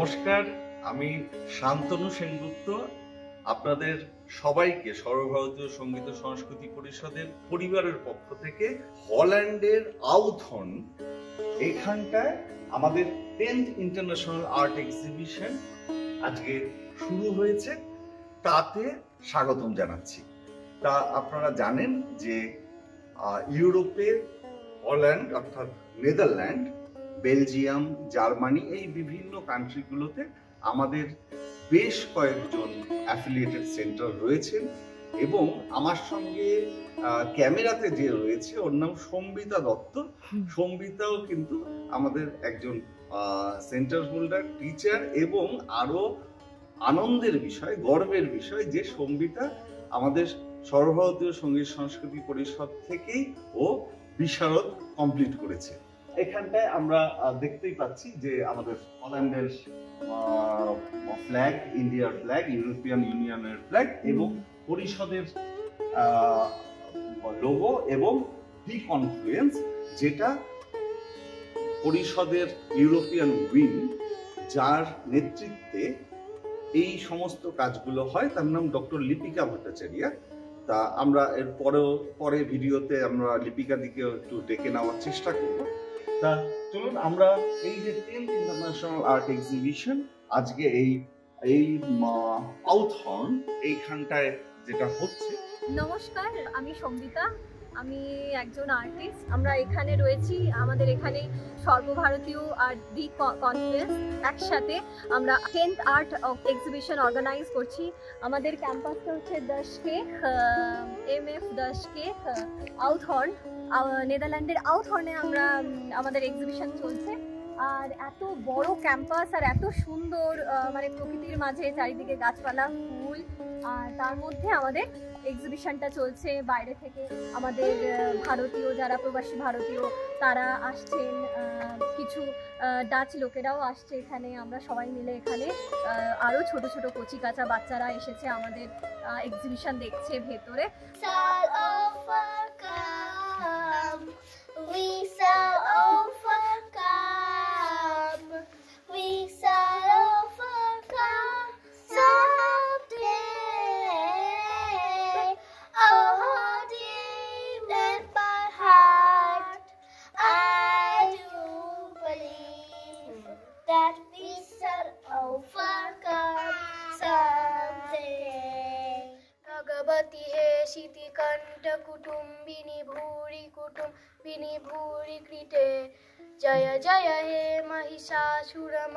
নমস্কার, আমি শান্তনু সেনগুপ্ত। আপনাদের সবাইকে সর্বভারতীয় সঙ্গীত ও সংস্কৃতি পরিষদের পরিবারের পক্ষ থেকে হল্যান্ডের আউথর্ন এখানটায় আমাদের 10th ইন্টারন্যাশনাল আর্ট এক্সিবিশন আজকে শুরু হয়েছে, তাতে স্বাগতম জানাচ্ছি। তা আপনারা জানেন যে ইউরোপে হল্যান্ড অর্থাৎ নেদারল্যান্ড, বেলজিয়াম, জার্মানি এই বিভিন্ন কান্ট্রিগুলোতে আমাদের বেশ কয়েকজন অ্যাফিলিয়েটেড সেন্টার রয়েছেন এবং আমার সঙ্গে ক্যামেরাতে যে রয়েছে ওর নাম সম্বিতা দত্ত। সম্বিতাও কিন্তু আমাদের একজন সেন্টার হোল্ডার, টিচার এবং আরো আনন্দের বিষয়, গর্বের বিষয় যে সম্বিতা আমাদের সর্বভারতীয় সঙ্গীত সংস্কৃতি পরিষদ থেকেই ও বিশারদ কমপ্লিট করেছে। এখানটায় আমরা দেখতেই পাচ্ছি যে আমাদের হল্যান্ডের ফ্ল্যাগ, ইন্ডিয়ার ফ্ল্যাগ, ইউরোপিয়ান ইউনিয়নের ফ্ল্যাগ এবং পরিষদের লোগো এবং দি কনফ্লুয়েন্স, যেটা পরিষদের ইউরোপিয়ান উইং, যার নেতৃত্বে এই সমস্ত কাজগুলো হয়, তার নাম ডক্টর লিপিকা ভট্টাচার্য। তা আমরা এর পরে ভিডিওতে আমরা লিপিকা দিকে একটু ডেকে নেওয়ার চেষ্টা করব। তা চলুন আমরা এই যে 10th ইন্টারন্যাশনাল আর্ট এক্সিবিশন আজকে এই আউথর্ন এইখানটায় যেটা হচ্ছে। নমস্কার, আমি সম্বিতা, আমি একজন আর্টিস্ট। আমরা এখানে রয়েছি, আমাদের এখানে সর্বভারতীয় আর দি কনফ্লুয়েন্স একসাথে আমরা 10th আর্ট এক্সিবিশন অর্গানাইজ করছি। আমাদের ক্যাম্পাসটা হচ্ছে দাশকেক, MF দাশকেক, আউথর্ন, নেদারল্যান্ডের আউথর্নে আমরা আমাদের এক্সিবিশন চলছে। আর এত বড় ক্যাম্পাস আর এত সুন্দর, মানে প্রকৃতির মাঝে চারিদিকে গাছপালা, ফুল, আর তার মধ্যে আমাদের এক্সিবিশনটা চলছে। বাইরে থেকে আমাদের ভারতীয় যারা প্রবাসী ভারতীয় তারা আসছেন, কিছু ডাচ লোকেরাও আসছে এখানে। আমরা সবাই মিলে এখানে আরও ছোট ছোট কচি কাঁচা বাচ্চারা এসেছে আমাদের এক্সিবিশন দেখছে ভেতরে। कुटुम्बिनी भूरि कुटुम्बिनी भूरि कृते जय जय हे महिषासुरमर्दिनी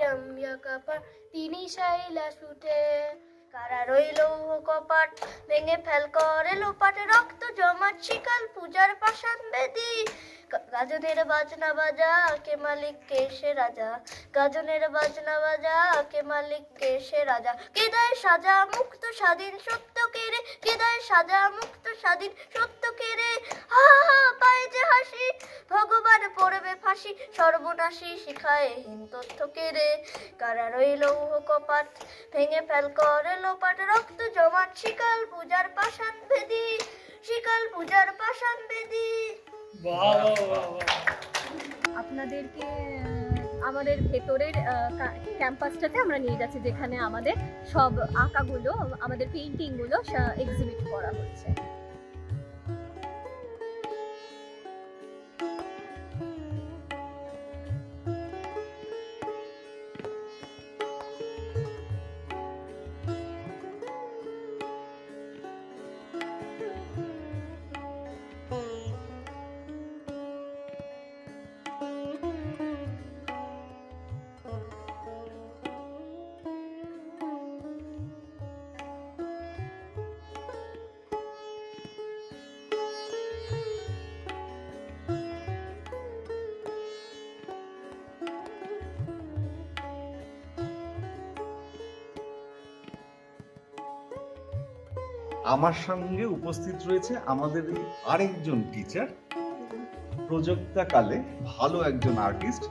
रम्यकपर्दिनी शैलसुते। কারা রইল কপাট ভেঙে ফেল করে লোপাটে, রক্ত জমাট শিকাল পূজার পাষাণ বেদি। গাজনের বাজনা বাজা কে মালিক কে সে রাজা, গাজনের বাজনা বাজা কে মালিক কে সে রাজা। কেদায় সাজা মুক্ত স্বাধীন সত্য কেড়ে, কেদায় সাজা মুক্ত স্বাধীন সত্য কেড়ে। হা হা পায় যে হাসি, ভগবান পড়বে ফাঁসি, সর্বনাশী শিখায় হীন তথ্য কেড়ে। কারা রইল কপাট ভেঙে ফেল করে লোপাট, রক্ত জমাট শিকাল পূজার পাষাণ বেদি, শিকাল পূজার পাষাণ বেদি। আপনাদেরকে আমাদের ভেতরের ক্যাম্পাসটাতে আমরা নিয়ে যাচ্ছি, যেখানে আমাদের সব আঁকাগুলো, আমাদের পেইন্টিংগুলো এক্সিবিট করা হচ্ছে। আমার সঙ্গে উপস্থিত রয়েছে আমাদের এই আরেকজন টিচার, প্রযুক্তাকালে ভালো একজন আর্টিস্ট।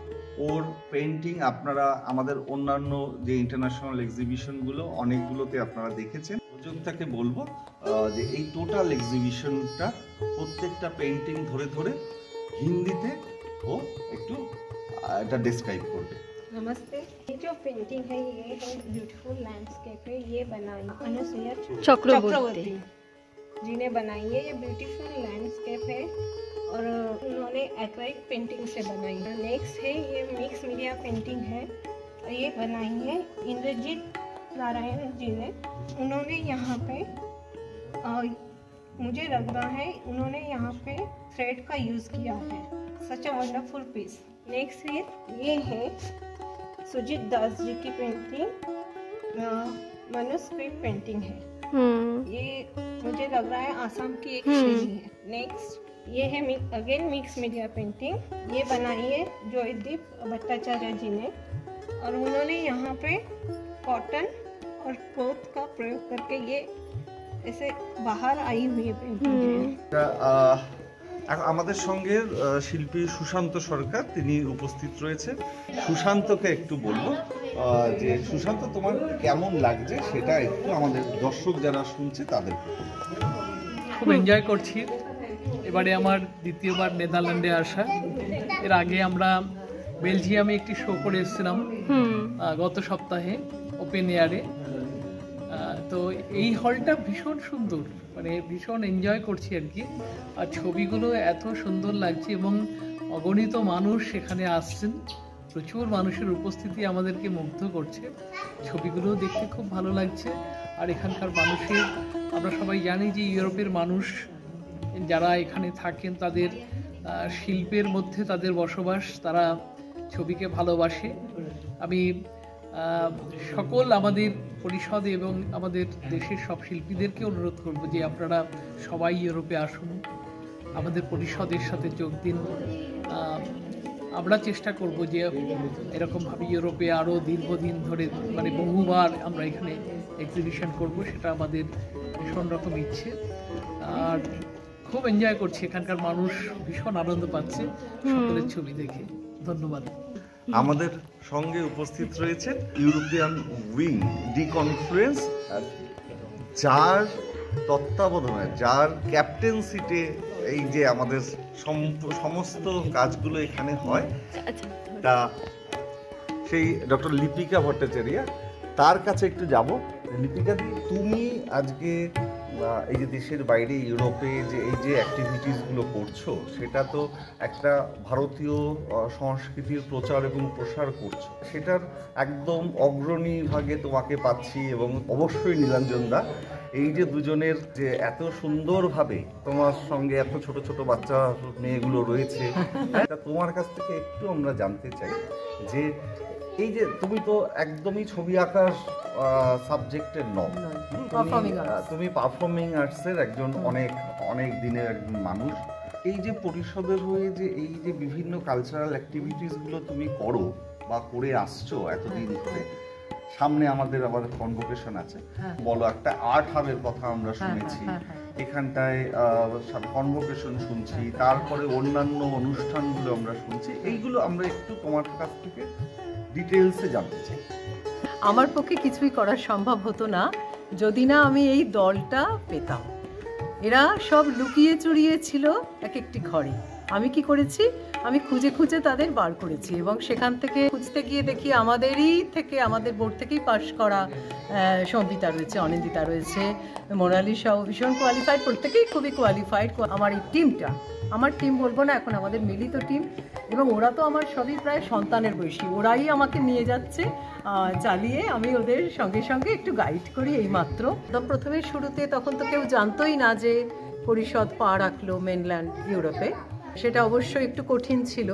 ওর পেইন্টিং আপনারা আমাদের অন্যান্য যে ইন্টারন্যাশনাল এক্সিবিশনগুলো অনেকগুলোতে আপনারা দেখেছেন। প্রযুক্তাকে বলবো যে এই টোটাল এক্সিবিশনটা প্রত্যেকটা পেইন্টিং ধরে ধরে হিন্দিতে ও একটু এটা ডেসক্রাইব করবে। नमस्ते। जो पेंटिंग है ये है ब्यूटीफुल लैंडस्केप है, ये बनाई अनुसुईया चक्रवर्ती जिन्हें बनाई है। ये ब्यूटीफुल लैंडस्केप है और उन्होंने एक्राइलिक पेंटिंग से बनाई है। नेक्स्ट है ये मिक्स मीडिया पेंटिंग है और ये बनाई है इंद्रजीत नारायण जी ने। उन्होंने यहाँ पे मुझे लग रहा है उन्होंने यहाँ पे थ्रेड का यूज़ किया है। सच अ वंडरफुल पीस। नेक्स्ट है ये है सुजीत दास जी की पेंटिंग, मनुस्क्रिप्ट पेंटिंग है। ये मुझे लग रहा है आसाम की एक शैली है। नेक्स्ट ये है अगेन मिक्स मीडिया पेंटिंग, ये बनाई है जयदीप भट्टाचार्य जी ने और उन्होंने यहाँ पे कॉटन और क्लॉथ का प्रयोग करके ये ऐसे बाहर आई हुई पेंटिंग है। আমাদের সঙ্গে শিল্পী সুশান্ত সরকার তিনি উপস্থিত রয়েছে। সুশান্তকে একটু বলবো যে সুশান্ত তোমার কেমন লাগছে সেটা একটু আমাদের দর্শক যারা শুনছে তাদের। খুব এনজয় করছি। এবারে আমার দ্বিতীয়বার নেদারল্যান্ডে আসা। এর আগে আমরা বেলজিয়ামে একটি শো করে এসেছিলাম গত সপ্তাহে ওপেন এয়ারে। তো এই হলটা ভীষণ সুন্দর, মানে ভীষণ এনজয় করছি আর কি। আর ছবিগুলো এত সুন্দর লাগছে এবং অগণিত মানুষ সেখানে আসছেন, প্রচুর মানুষের উপস্থিতি আমাদেরকে মুগ্ধ করছে। ছবিগুলো দেখতে খুব ভালো লাগছে। আর এখানকার মানুষের, আমরা সবাই জানি যে ইউরোপের মানুষ যারা এখানে থাকেন তাদের শিল্পের মধ্যে তাদের বসবাস, তারা ছবিকে ভালোবাসে। আমি সকল আমাদের পরিষদ এবং আমাদের দেশের সব শিল্পীদেরকে অনুরোধ করব যে আপনারা সবাই ইউরোপে আসুন, আমাদের পরিষদের সাথে যোগ দিন। আমরা চেষ্টা করব যে এরকমভাবে ইউরোপে আরও দীর্ঘদিন ধরে, মানে বহুবার আমরা এখানে এক্সিবিশন করব, সেটা আমাদের ভীষণ রকম ইচ্ছে। আর খুব এনজয় করছি, এখানকার মানুষ ভীষণ আনন্দ পাচ্ছে সকলের ছবি দেখে। ধন্যবাদ। আমাদের সঙ্গে উপস্থিত রয়েছেন ইউরোপিয়ান উইং ডি কনফারেন্স, যার তত্ত্বাবধানে, যার ক্যাপ্টেন্সিতে এই যে আমাদের সমস্ত কাজগুলো এখানে হয়, তা সেই ডক্টর লিপিকা ভট্টাচার্য, তার কাছে একটু যাব। লিপিকা দি, তুমি আজকে এই যে দেশের বাইরে ইউরোপে যে এই যে অ্যাক্টিভিটিসগুলো করছো, সেটা তো একটা ভারতীয় সংস্কৃতির প্রচার এবং প্রসার করছো, সেটার একদম অগ্রণী ভাগে তোমাকে পাচ্ছি। এবং অবশ্যই নীলাঞ্জন দা, এই যে দুজনের যে এত সুন্দরভাবে তোমার সঙ্গে এত ছোট ছোট বাচ্চা মেয়েগুলো রয়েছে, এটা তোমার কাছ থেকে একটু আমরা জানতে চাই যে এই যে তুমি তো একদমই ছবি আঁকার সাবজেক্টের নও, তুমি পারফর্মিং আর্টসের একজন অনেক দিনের একজন মানুষ। এই যে পরিষদের হয়ে যে এই যে বিভিন্ন কালচারাল অ্যাক্টিভিটিসগুলো তুমি করো বা করে আসছো এতদিন ধরে, সামনে আমাদের আবার কনভোকেশন আছে, বলো একটা আর্ট হাবের কথা আমরা শুনেছি, এখানটায় কনভোকেশন শুনছি, তারপরে অন্যান্য অনুষ্ঠানগুলো আমরা শুনছি, এইগুলো আমরা একটু তোমার কাছ থেকে ডিটেলসে জানতে চাই। আমার পক্ষে কিছুই করা সম্ভব হতো না যদি না আমি এই দলটা পেতাম। এরা সব লুকিয়ে চুরিয়ে ছিল এক একটি ঘরে। আমি কি করেছি, আমি খুঁজে খুঁজে তাদের বার করেছি এবং সেখান থেকে খুঁজতে গিয়ে দেখি আমাদের বোর্ড থেকেই পাশ করা সম্বিতা রয়েছে, অনিন্দিতা রয়েছে, মোনালিসাও ভীষণ কোয়ালিফাইড, প্রত্যেকেই খুবই কোয়ালিফাইড। আমার এই টিমটা, আমার টিম বলবো না, এখন আমাদের মিলিত টিম, এবং ওরা তো আমার সবই প্রায় সন্তানের বয়সী, ওরাই আমাকে নিয়ে যাচ্ছে চালিয়ে, আমি ওদের সঙ্গে সঙ্গে একটু গাইড করি এই মাত্র। তো প্রথমে শুরুতে তখন তো কেউ জানতোই না যে পরিষদ পা রাখলো মেনল্যান্ড ইউরোপে, সেটা অবশ্যই একটু কঠিন ছিল।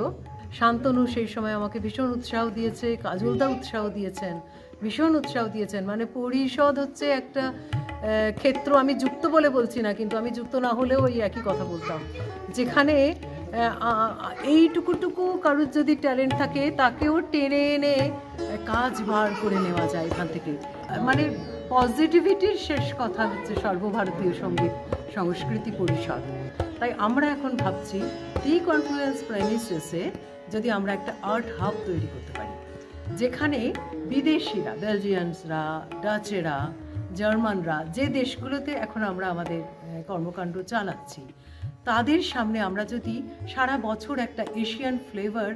শান্তনু সেই সময় আমাকে ভীষণ উৎসাহ দিয়েছে, কাজলদা উৎসাহ দিয়েছেন, ভীষণ উৎসাহ দিয়েছেন। মানে পরিষদ হচ্ছে একটা ক্ষেত্র, আমি যুক্ত বলে বলছি না, কিন্তু আমি যুক্ত না হলেও ওই একই কথা বলতাম, যেখানে এইটুকু কারোর যদি ট্যালেন্ট থাকে তাকেও টেনে এনে কাজ ভার করে নেওয়া যায় এখান থেকে। মানে পজিটিভিটির শেষ কথা হচ্ছে সর্বভারতীয় সঙ্গীত সংস্কৃতি পরিষদ। তাই আমরা এখন ভাবছি ডি কনফ্লুয়েন্স প্রেমিসেসে যদি আমরা একটা আর্ট হাব তৈরি করতে পারি, যেখানে বিদেশিরা, বেলজিয়ানসরা, ডাচেরা, জার্মানরা, যে দেশগুলোতে এখন আমরা আমাদের কর্মকাণ্ড চালাচ্ছি, তাদের সামনে আমরা যদি সারা বছর একটা এশিয়ান ফ্লেভার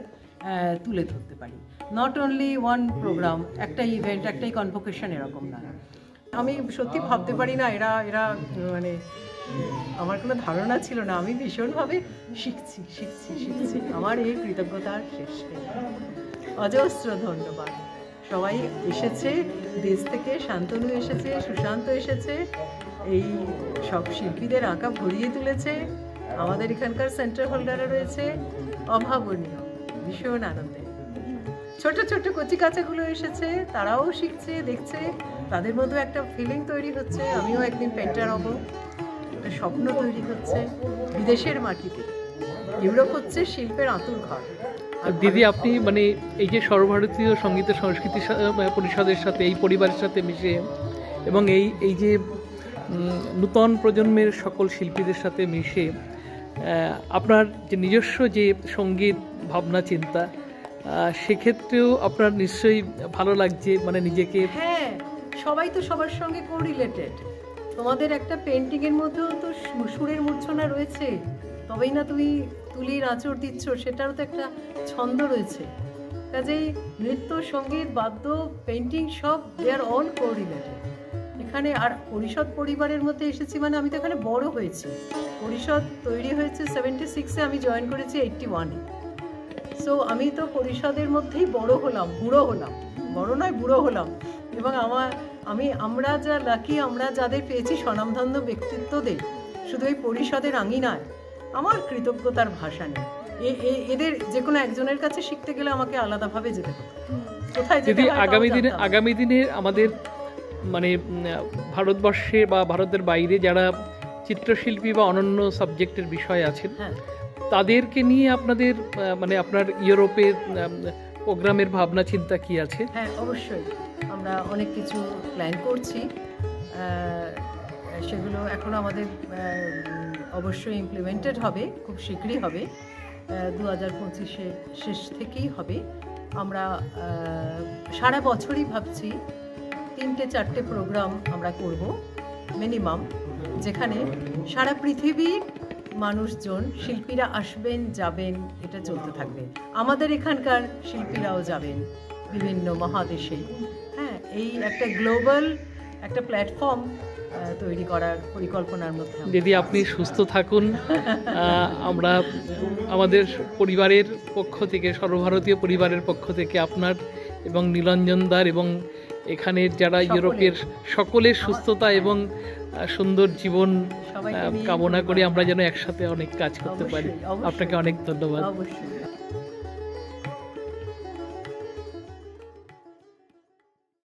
তুলে ধরতে পারি। নট অনলি ওয়ান প্রোগ্রাম, একটাই ইভেন্ট, একটাই কনভোকেশন, এরকম না। আমি সত্যি ভাবতে পারি না এরা মানে আমার কোনো ধারণা ছিল না। আমি ভীষণভাবে শিখছি। আমার এই কৃতজ্ঞতার শেষ নেই। অজস্র ধন্যবাদ। সবাই এসেছে দেশ থেকে, শান্তনু এসেছে, সুশান্ত এসেছে, এই সব শিল্পীদের আঁকা ভরিয়ে তুলেছে। আমাদের এখানকার সেন্টার হোল্ডাররা রয়েছে, অভাবনীয়, ভীষণ আনন্দে। ছোট ছোট কচি কাচাগুলো এসেছে, তারাও শিখছে, দেখছে, তাদের মধ্যে একটা ফিলিং তৈরি হচ্ছে আমিও একদিন পেন্টার হব, একটা স্বপ্ন তৈরি হচ্ছে বিদেশের মাটিতে। ইউরোপ হচ্ছে শিল্পের আঁতুর ঘর। দিদি, আপনি মানে এই যে সর্বভারতীয় সঙ্গীত সংস্কৃতি পরিষদের সাথে, এই পরিবারের সাথে মিশে এবং এই যে নূতন প্রজন্মের সকল শিল্পীদের সাথে মিশে আপনার যে নিজস্ব যে সঙ্গীত ভাবনা চিন্তা, সেক্ষেত্রেও আপনার নিশ্চয়ই ভালো লাগছে মানে নিজেকে। হ্যাঁ, সবাই তো সবার সঙ্গে কোরিলেটেড। তোমাদের একটা পেন্টিংয়ের মধ্যেও তো সুরের মূর্ছনা রয়েছে, তবেই না তুমি তুলির আঁচড় দিচ্ছ, সেটারও তো একটা ছন্দ রয়েছে। কাজেই নৃত্য, সঙ্গীত, বাদ্য, পেন্টিং সব দে আর অল কোরিলেটেড এখানে। আর পরিষদ পরিবারের মধ্যে এসেছি মানে আমি তো এখানে বড় হয়েছি। পরিষদ তৈরি হয়েছে 76-এ, আমি জয়েন করেছি 81-এ। সো আমি তো পরিষদের মধ্যেই বড় হলাম, বুড়ো হলাম, বড় নয় বুড়ো হলাম। এবং আমরা যা লাকি, আমরা যাদের পেয়েছি স্বনামধন্য ব্যক্তিত্বদের, শুধু এই পরিষদের আঙিনায়, আমার কৃতজ্ঞতার ভাষা নেই। এদের যে কোনো একজনের কাছে শিখতে গেলে আমাকে আলাদাভাবে যেতে হতো। কোথায় যদি আগামী দিনে আমাদের মানে ভারতবর্ষে বা ভারতের বাইরে যারা চিত্রশিল্পী বা অনন্য সাবজেক্টের বিষয় আছেন, তাদেরকে নিয়ে আপনাদের মানে আপনার ইউরোপের প্রোগ্রামের ভাবনা চিন্তা কি আছে? হ্যাঁ, অবশ্যই আমরা অনেক কিছু প্ল্যান করছি। সেগুলো এখন আমাদের অবশ্যই ইমপ্লিমেন্টেড হবে, খুব শীঘ্রই হবে, 2025-এর শেষ থেকেই হবে। আমরা সারা বছরই ভাবছি 3-4টে প্রোগ্রাম আমরা করব মিনিমাম, যেখানে সারা পৃথিবীর মানুষজন, শিল্পীরা আসবেন, যাবেন, এটা চলতে থাকবে। আমাদের এখানকার শিল্পীরাও যাবেন বিভিন্ন মহাদেশে। হ্যাঁ, এই একটা গ্লোবাল একটা প্ল্যাটফর্ম তৈরি করার পরিকল্পনার মধ্যে। দিদি, আপনি সুস্থ থাকুন। আমরা আমাদের পরিবারের পক্ষ থেকে, সর্বভারতীয় পরিবারের পক্ষ থেকে আপনার এবং নীলঞ্জনদার এবং এখানের যারা ইউরোপের সকলের সুস্থতা এবং সুন্দর জীবন কামনা করি। আমরা যেন একসাথে অনেক কাজ করতে পারি। আপনাকে অনেক ধন্যবাদ। অবশ্যই।